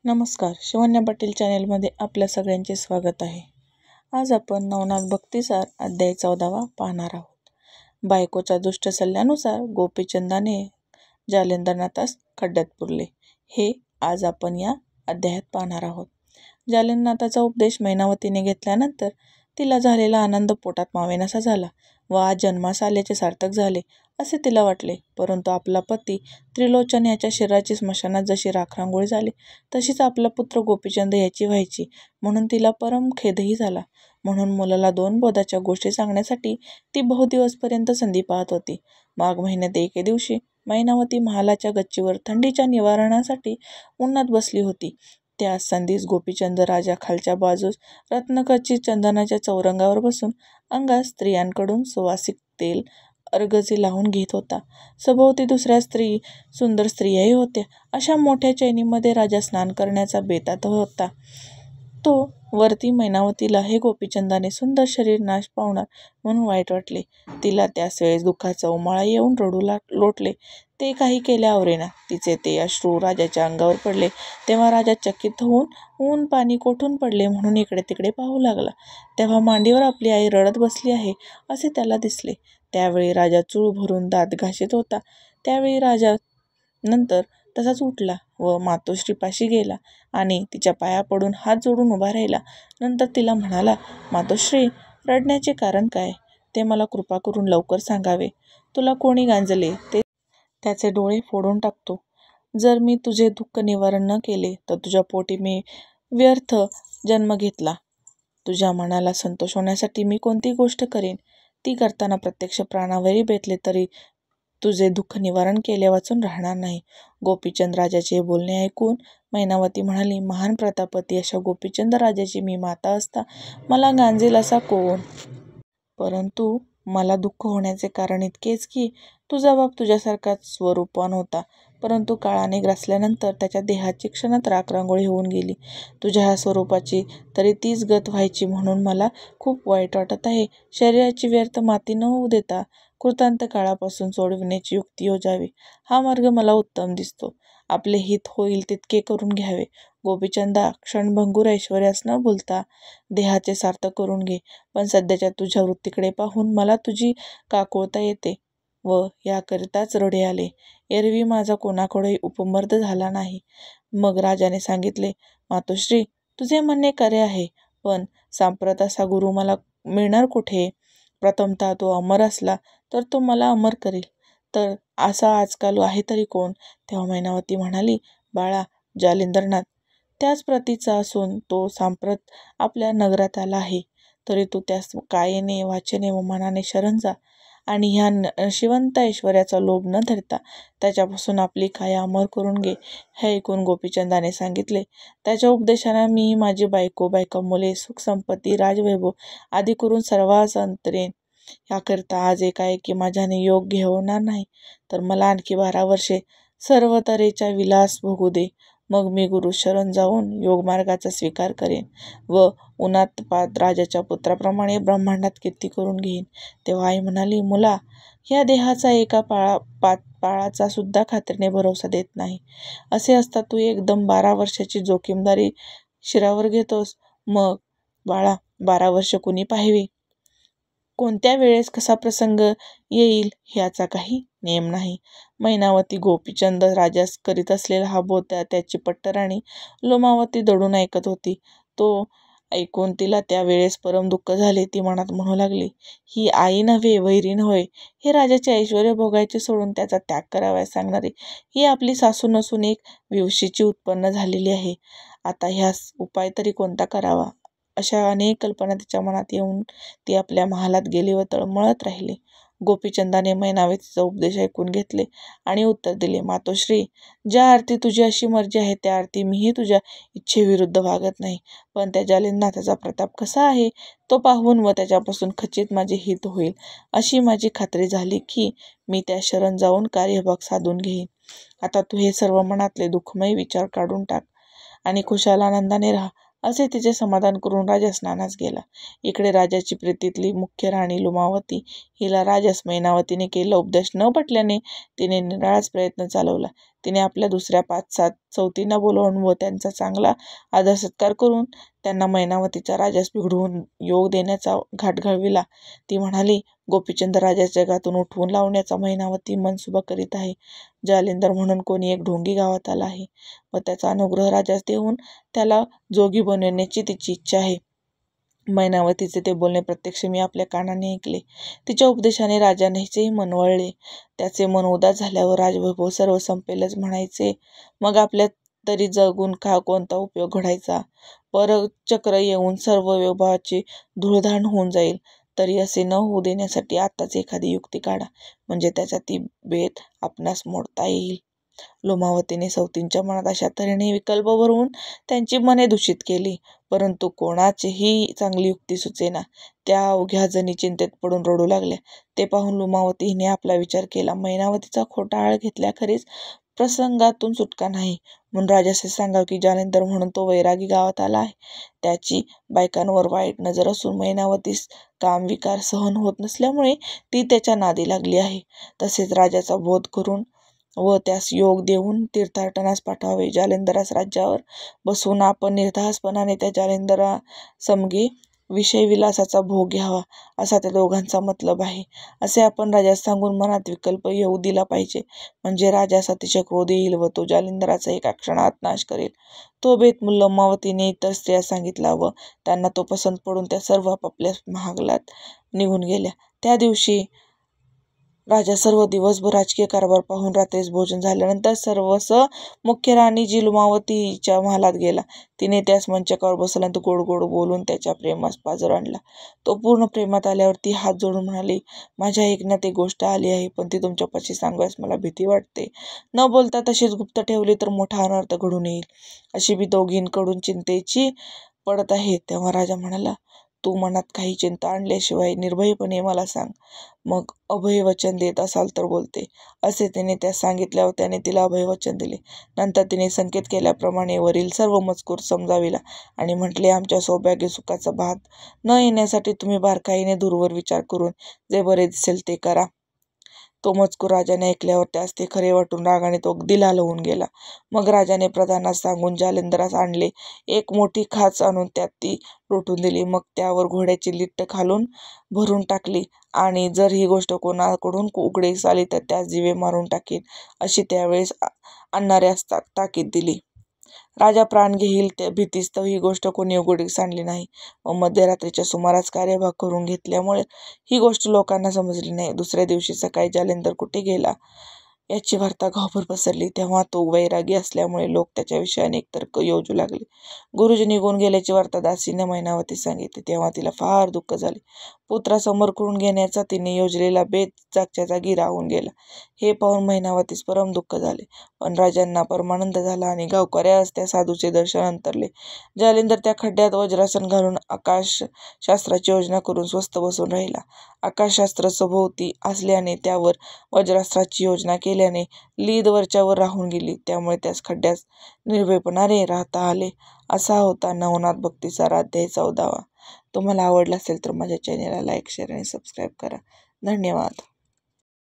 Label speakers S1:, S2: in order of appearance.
S1: नमस्कार, शिवन्या पाटील चॅनेलमध्ये आपल्या सगळ्यांचे स्वागत आहे. आज आपण नवनाथ भक्तिसार अध्याय 14 पाहणार आहोत. बायकोच्या दुष्ट सल्ल्यानुसार गोपीचंदाने जालिंदरनाथास खड्ड्यात पुरले, हे आज आपण या अध्यायात पाहणार आहोत. जालिंदरनाथाचा उपदेश मैनावतीने घेतल्यानंतर तिला झालेला आनंद पोटात मावेनासा झाला व आज जन्मास आल्याचे सार्थक झाले असे तिला वाटले. परंतु आपला पती त्रिलोचन याच्या शरीराची स्मशानात जशी राखरांगोळी झाली तशीच आपला पुत्र गोपीचंद याची व्हायची म्हणून तिला परम खेदही झाला. म्हणून मुलाला 2 बोधाच्या गोष्टी सांगण्यासाठी ती बहुदिवसपर्यंत संधी पाहत होती. माघ महिन्यात एके दिवशी मैनावती महालाच्या गच्चीवर थंडीच्या निवारणासाठी उन्हात बसली होती. त्या संधीस गोपीचंद राजा खालच्या बाजूस रत्नखचित चंदनाच्या चौरंगावर बसून अंगास स्त्रियांकडून सुवासिक तेल अर्गजे लावून घेत होता. सभोवती दुसऱ्या सुंदर स्त्रियाही होत्या. अशा मोठ्या चैनीमध्ये राजा स्नान करण्याचा बेतात होता. तो वरती मैनावतीला हे गोपीचंदाने सुंदर शरीर नाश पावणार म्हणून वाईट वाटले. तिला त्याच वेळेस दुःखाचा उमाळा येऊन रडू लोटले. ते काही केल्या आवरेना. तिचे ते अश्रू राजाच्या अंगावर पडले तेव्हा राजा चकित होऊन ऊन पाणी कोठून पडले म्हणून इकडे तिकडे पाहू लागला. तेव्हा मांडीवर आपली आई रडत बसली आहे असे त्याला दिसले. त्यावेळी राजा चूळ भरून दात घासीत होता. त्यावेळी राजा नंतर तसाच उठला व मातोश्रीपाशी गेला आणि तिच्या पाया पडून हात जोडून उभा राहिला. नंतर तिला म्हणाला, मातोश्री, रडण्याचे कारण काय ते मला कृपा करून लवकर सांगावे. तुला कोणी गांजले ते त्याचे डोळे फोडून टाकतो. जर मी तुझे दुःख निवारण न केले तर तुझ्या पोटी मी व्यर्थ जन्म घेतला. तुझ्या मनाला संतोष होण्यासाठी मी कोणती गोष्ट करेन ती करताना प्रत्यक्ष प्राणावरी बेतले तरी तुझे दुःख निवारण केले वाचून राहणार नाही. गोपीचंद राजाचे बोलणे ऐकून मैनावती म्हणाली, महान प्रतापती अशा गोपीचंद राजाची मी माता असता मला गांजेल असा कोण? परंतु मला दुःख होण्याचे कारण इतकेच की तुझा बाप तुझ्यासारखाच स्वरूपवान होता, परंतु काळाने ग्रासल्यानंतर त्याच्या देहाची क्षणात राखरांगोळी होऊन गेली. तुझ्या ह्या स्वरूपाची तरी तीच गत व्हायची म्हणून मला खूप वाईट वाटत आहे. शरीराची व्यर्थ माती न होऊ देता कृतांत काळापासून सोडविण्याची युक्ती योजावी. हा मार्ग मला उत्तम दिसतो. आपले हित होईल तितके करून घ्यावे. गोपीचंदा, क्षणभंगूर ऐश्वर्यास न भुलता देहाचे सार्थक करून घे. पण सध्याच्या तुझ्या वृत्तीकडे पाहून मला तुझी काकुळता येते व याकरिताच रडे आले. एरवी माझा कोणाकडेही उपमर्द झाला नाही. मग राजाने सांगितले, मातोश्री, तुझे म्हणणे खरे आहे, पण सांप्रत असा गुरु मला मिळणार कुठे? प्रथमतः तो अमर असला तर तो मला अमर करेल, तर असा आजकाल आहे तरी कोण? तेव्हा मैनावती म्हणाली, बाळा, जालिंदरनाथ त्याच प्रतीचा असून तो सांप्रत आपल्या नगरात आला आहे. तरी तू त्यास कायेने, वाचेने व मनाने शरण जा आणि ह्या नशिवंत ऐश्वर्याचा लोभ न धरता त्याच्यापासून आपली काया अमर करून घे. हे ऐकून गोपीचंदाने सांगितले, त्याच्या उपदेशाने मी माझी बायका मुले, सुख संपत्ती, राजवैभव आदी करून सर्वांस अंतरेन. याकरिता आज एकाएकी माझ्याने योग होणार नाही, तर मला आणखी 12 वर्षे सर्व तऱ्हेचा विलास भोगू दे. मग मी गुरु शरण जाऊन योगमार्गाचा स्वीकार करेन व उन्हात पात राजाच्या पुत्राप्रमाणे ब्रह्मांडात कीर्ती करून घेईन. तेव्हा आई म्हणाली, मुला, ह्या देहाचा एका पाळाचा सुद्धा खात्रीने भरोसा देत नाही. असे असता तू एकदम 12 वर्षाची जोखीमदारी शिरावर घेतोस. मग बाळा, 12 वर्ष कुणी पाहावी? कोणत्या वेळेस कसा प्रसंग येईल ह्याचा काही नेम नाही. मैनावती गोपीचंद राजास करीत असलेला हा बोध त्याची पट्टराणी लोमावती दडून ऐकत होती. तो ऐकून तिला त्या वेळेस परम दुःख झाले. ती मनात म्हणू लागली, ही आई नव्हे, वैरीण होय. हे राजाचे ऐश्वर्य भोगायचे सोडून त्याचा त्याग करावयास सांगणारी ही आपली सासू नसून एक विवशीची उत्पन्न झालेली आहे. आता ह्यास उपाय तरी कोणता करावा? अशा अनेक कल्पना तिच्या मनात येऊन ती आपल्या महालात गेली व तळमळत राहिली. गोपीचंदाने मैनावतीचा उपदेश ऐकून घेतले आणि उत्तर दिले, मातोश्री, ज्या अर्थी तुझी अशी मर्जी आहे त्या अर्थी मीही तुझ्या इच्छेविरुद्ध वागत नाही. पण त्या जालिंदरनाथाचा प्रताप कसा आहे तो पाहून व त्याच्यापासून खचित माझे हित होईल अशी माझी खात्री झाली की मी त्या शरण जाऊन कार्यभाग साधून घेईन. आता तू हे सर्व मनातले दुःखमय विचार काढून टाक आणि खुशाल आनंदाने राहा. असे तिचे समाधान करून राजा स्नानास गेला. इकडे राजाची प्रीतीतली मुख्य राणी लुमावती हिला राजास मैनावतीने केलेला उपदेश न पटल्याने तिने निराळाच प्रयत्न चालवला. तिने आपल्या दुसऱ्या 5-7 चौथींना बोलावून व त्यांचा चांगला आदर सत्कार करून त्यांना मैनावतीचा राजास बिघडवून योग देण्याचा घाट घालविला. ती म्हणाली, गोपीचंद राजास जगातून उठवून लावण्याचा मैनावती मनसुबा करीत आहे. जालिंदर म्हणून कोणी एक ढोंगी गावात आला आहे व त्याचा अनुग्रह राजास देऊन त्याला जोगी बनवण्याची तिची इच्छा आहे. मैनावतीचे ते बोलणे प्रत्यक्ष मी आपल्या कानाने ऐकले. तिच्या उपदेशाने राजानेचेही मन वळले. त्याचे मन उदास झाल्यावर राजवैभव सर्व संपेलच म्हणायचे. मग आपल्या तरी जगून कोणता उपयोग घडायचा? परचक्र येऊन सर्व वैभवाची धूळधाण होऊन जाईल. तरी असे न होऊ देण्यासाठी आताच एखादी युक्ती काढा, म्हणजे त्याचा ती बेत आपणास मोडता येईल. लुमावतीने सवतींच्या मनात अशा तऱ्हेने विकल्प भरवून त्यांची मने दूषित केली, परंतु कोणाचीही चांगली युक्ती सुचेना. त्या अवघ्या जणी चिंतेत पडून रडू लागल्या. ते पाहून लुमावती हिने आपला विचार केला. मैनावतीचा खोटा आळ घेतल्याखेरीज प्रसंगातून सुटका नाही, म्हणून राजासे सांगाव की जालिंदर म्हणून तो वैरागी गावात आला आहे. त्याची बायकांवर वाईट नजर असून मैनावतीस कामविकार सहन होत नसल्यामुळे ती त्याच्या नादी लागली आहे. तसेच राजाचा बोध करून व त्यास योग देऊन तीर्थाटनास पाठवावे. जालिंदरास राज्यावर बसवून आपण निर्धास्तपणाने त्या जालिंदरासमगे विषयविलासाचा भोग घ्यावा, असा त्या दोघांचा मतलब आहे. असे आपण राजास सांगून मनात विकल्प येऊ दिला पाहिजे, म्हणजे राजास अतिशय क्रोध येईल व तो जालिंदराचा एका क्षणात नाश करेल. तो बेत लुमावतीने इतर स्त्रिया सांगितला व त्यांना तो पसंत पडून त्या सर्व आपापल्या महागलात निघून गेल्या. त्या दिवशी राजा सर्व दिवसभर राजकीय कारभार पाहून रात्रीस भोजन झाल्यानंतर सर्वस मुख्य राणी जी लुमावतीच्या महालात गेला. तिने त्यास मंचकावर बसवल्यानंतर गोड गोड बोलून त्याच्या प्रेमास पाजर आणला. तो पूर्ण प्रेमात आल्यावर ती हात जोडून म्हणाली, माझ्या ऐकण्यात एक गोष्ट आली आहे, पण ती तुमच्यापाशी सांगायस मला भीती वाटते. न बोलता तशीच गुप्त ठेवली तर मोठा अनर्थ घडून येईल, अशी मी दोघींकडून चिंतेची पडत आहे. तेव्हा राजा म्हणाला, तू मनात काही चिंता आणल्याशिवाय निर्भयपणे मला सांग, मग अभयवचन देत असाल तर बोलते. असे तिने त्यास सांगितल्यावर त्याने तिला अभयवचन दिले. नंतर तिने संकेत केल्याप्रमाणे वरील सर्व मजकूर समजाविला आणि म्हटले, आमच्या सौभाग्य सुखाचा बाध न येण्यासाठी तुम्ही बारकाईने दूरवर विचार करून जे बरे दिसेल ते करा. तो मजकूर राजाने ऐकल्यावर त्यास ते खरे वाटून रागाने तो अगदी लाल होऊन गेला. मग राजाने प्रधानास सांगून जालिंदरास आणले. एक मोठी खाच आणून त्यात ती लोटून दिली. मग त्यावर घोड्याची लिट्ट खालून भरून टाकली आणि जर ही गोष्ट कोणाकडून उघडीस आली तर त्यास जीवे मारून टाकीन, अशी त्यावेळेस आणणाऱ्यास ताकीद दिली. राजा प्राण घेईल त्या भीतीस्तव ही गोष्ट कोणी उघडीस आणली नाही व मध्यरात्रीच्या सुमारास कार्यभाग करून घेतल्यामुळे ही गोष्ट लोकांना समजली नाही. दुसऱ्या दिवशी सकाळी जालिंदर कुठे गेला याची वार्ता गावभर पसरली. तेव्हा तो वैरागी असल्यामुळे लोक त्याच्याविषयी अनेक तर्क योजू लागले. गुरुजी निघून गेल्याची वार्ता दासीने मैनावती सांगितली. तेव्हा तिला फार दुःख झाले. पुत्रासमोर करून घेण्याचा तिने योजलेला बेत जागच्या जागी राहून गेला. हे पाहून मैनावतीस परम दुःख झाले, पण राजांना परमानंद झाला आणि गावकऱ्यास त्या साधूचे दर्शन अंतरले. जालिंदर त्या खड्ड्यात वज्रासन घालून आकाशशास्त्राची योजना करून स्वस्थ बसून राहिला. आकाशशास्त्र सभोवती असल्याने त्यावर वज्रास्त्राची योजना केल्याने लीद वरच्यावर राहून गेली, त्यामुळे त्यास खड्ड्यात निर्भयपणाने राहता आले. असा होता नवनाथ भक्तिसार अध्याय 14वा. तुम्हाला आवडला असेल तर माझ्या चॅनेलला लाईक, शेअर आणि सबस्क्राईब करा. धन्यवाद.